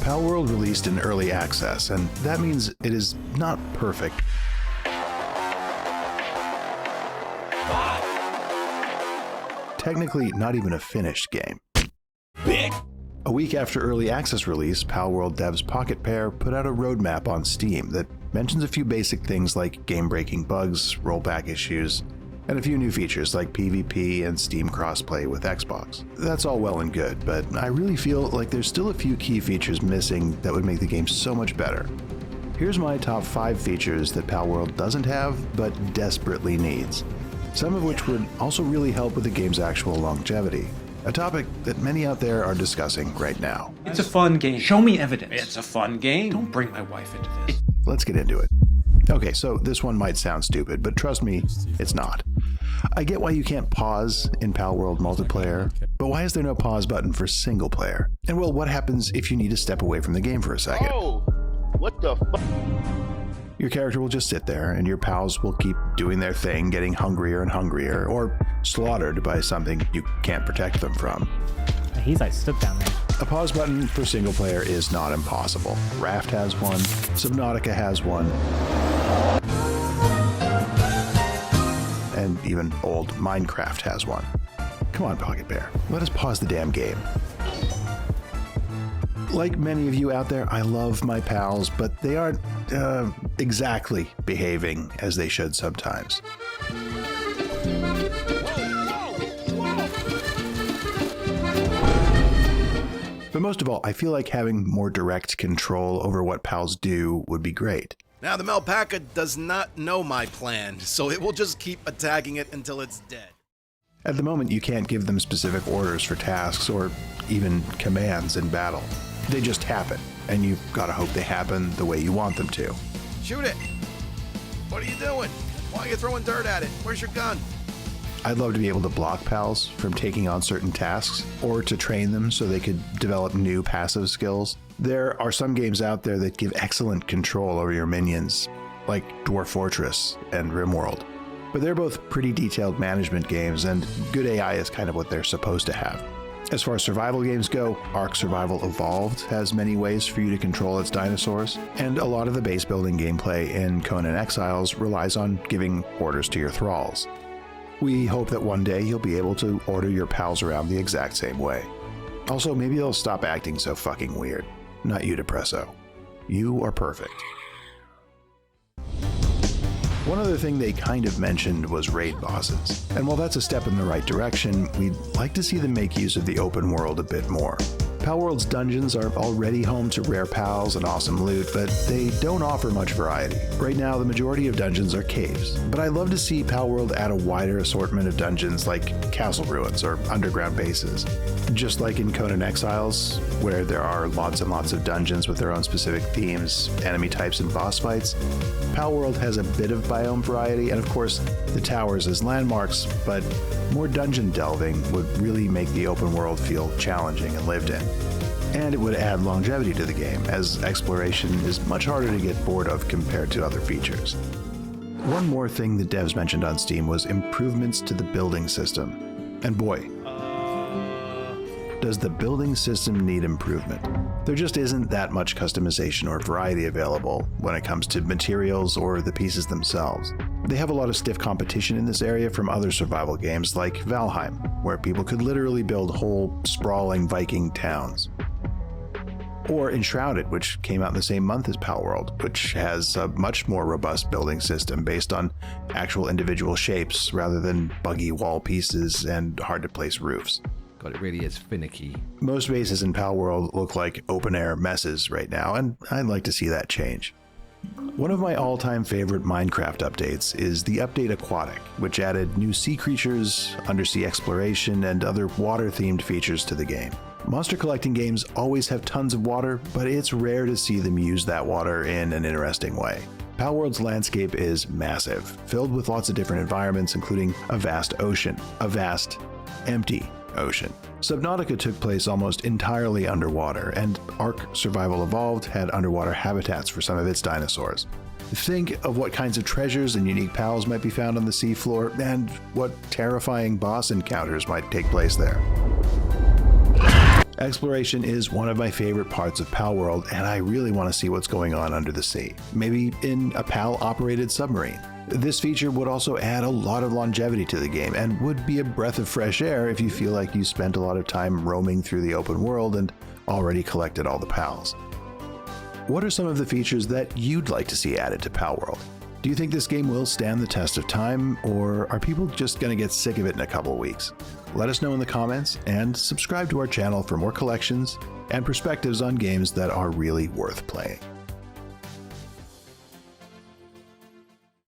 Palworld released in early access, and that means it is not perfect. Technically, not even a finished game. Big. A week after early access release, Palworld devs Pocket Pair put out a roadmap on Steam that mentions a few basic things like game-breaking bugs, rollback issues, and a few new features like PvP and Steam crossplay with Xbox. That's all well and good, but I really feel like there's still a few key features missing that would make the game so much better. Here's my top 5 features that Palworld doesn't have, but desperately needs. Some of which would also really help with the game's actual longevity. A topic that many out there are discussing right now. It's a fun game. Show me evidence. It's a fun game. Don't bring my wife into this. Let's get into it. Okay, so this one might sound stupid, but trust me, it's not. I get why you can't pause in Palworld multiplayer, but why is there no pause button for single player? And well, what happens if you need to step away from the game for a second? Oh, what the fuck? Your character will just sit there, and your pals will keep doing their thing, getting hungrier and hungrier, or slaughtered by something you can't protect them from. He's like stuck down there. A pause button for single player is not impossible. Raft has one, Subnautica has one, and even old Minecraft has one. Come on, Pocket Bear, let us pause the damn game. Like many of you out there, I love my pals, but they aren't exactly behaving as they should sometimes. But most of all, I feel like having more direct control over what pals do would be great. Now the Melpaca does not know my plan, so it will just keep attacking it until it's dead. At the moment, you can't give them specific orders for tasks or even commands in battle. They just happen, and you've gotta hope they happen the way you want them to. Shoot it! What are you doing? Why are you throwing dirt at it? Where's your gun? I'd love to be able to block pals from taking on certain tasks, or to train them so they could develop new passive skills. There are some games out there that give excellent control over your minions, like Dwarf Fortress and RimWorld. But they're both pretty detailed management games, and good AI is kind of what they're supposed to have. As far as survival games go, Ark Survival Evolved has many ways for you to control its dinosaurs, and a lot of the base building gameplay in Conan Exiles relies on giving orders to your thralls. We hope that one day you'll be able to order your pals around the exact same way. Also, maybe they'll stop acting so fucking weird. Not you, Depresso. You are perfect. One other thing they kind of mentioned was raid bosses. And while that's a step in the right direction, we'd like to see them make use of the open world a bit more. Palworld's dungeons are already home to rare pals and awesome loot, but they don't offer much variety. Right now, the majority of dungeons are caves, but I'd love to see Palworld add a wider assortment of dungeons like castle ruins or underground bases. Just like in Conan Exiles, where there are lots and lots of dungeons with their own specific themes, enemy types, and boss fights, Palworld has a bit of biome variety, and of course, the towers as landmarks, but more dungeon delving would really make the open world feel challenging and lived in. And it would add longevity to the game, as exploration is much harder to get bored of compared to other features. One more thing the devs mentioned on Steam was improvements to the building system. And boy, does the building system need improvement. There just isn't that much customization or variety available when it comes to materials or the pieces themselves. They have a lot of stiff competition in this area from other survival games like Valheim, where people could literally build whole sprawling Viking towns. Or Enshrouded, which came out in the same month as Palworld, which has a much more robust building system based on actual individual shapes rather than buggy wall pieces and hard-to-place roofs. God, it really is finicky. Most bases in Palworld look like open-air messes right now, and I'd like to see that change. One of my all-time favorite Minecraft updates is the update Aquatic, which added new sea creatures, undersea exploration, and other water-themed features to the game. Monster collecting games always have tons of water, but it's rare to see them use that water in an interesting way. Palworld's landscape is massive, filled with lots of different environments, including a vast ocean, a vast, empty ocean. Subnautica took place almost entirely underwater, and Ark Survival Evolved had underwater habitats for some of its dinosaurs. Think of what kinds of treasures and unique pals might be found on the seafloor, and what terrifying boss encounters might take place there. Exploration is one of my favorite parts of Palworld, and I really want to see what's going on under the sea, maybe in a PAL-operated submarine. This feature would also add a lot of longevity to the game and would be a breath of fresh air if you feel like you spent a lot of time roaming through the open world and already collected all the PALs. What are some of the features that you'd like to see added to Palworld? Do you think this game will stand the test of time, or are people just going to get sick of it in a couple of weeks? Let us know in the comments, and subscribe to our channel for more collections and perspectives on games that are really worth playing.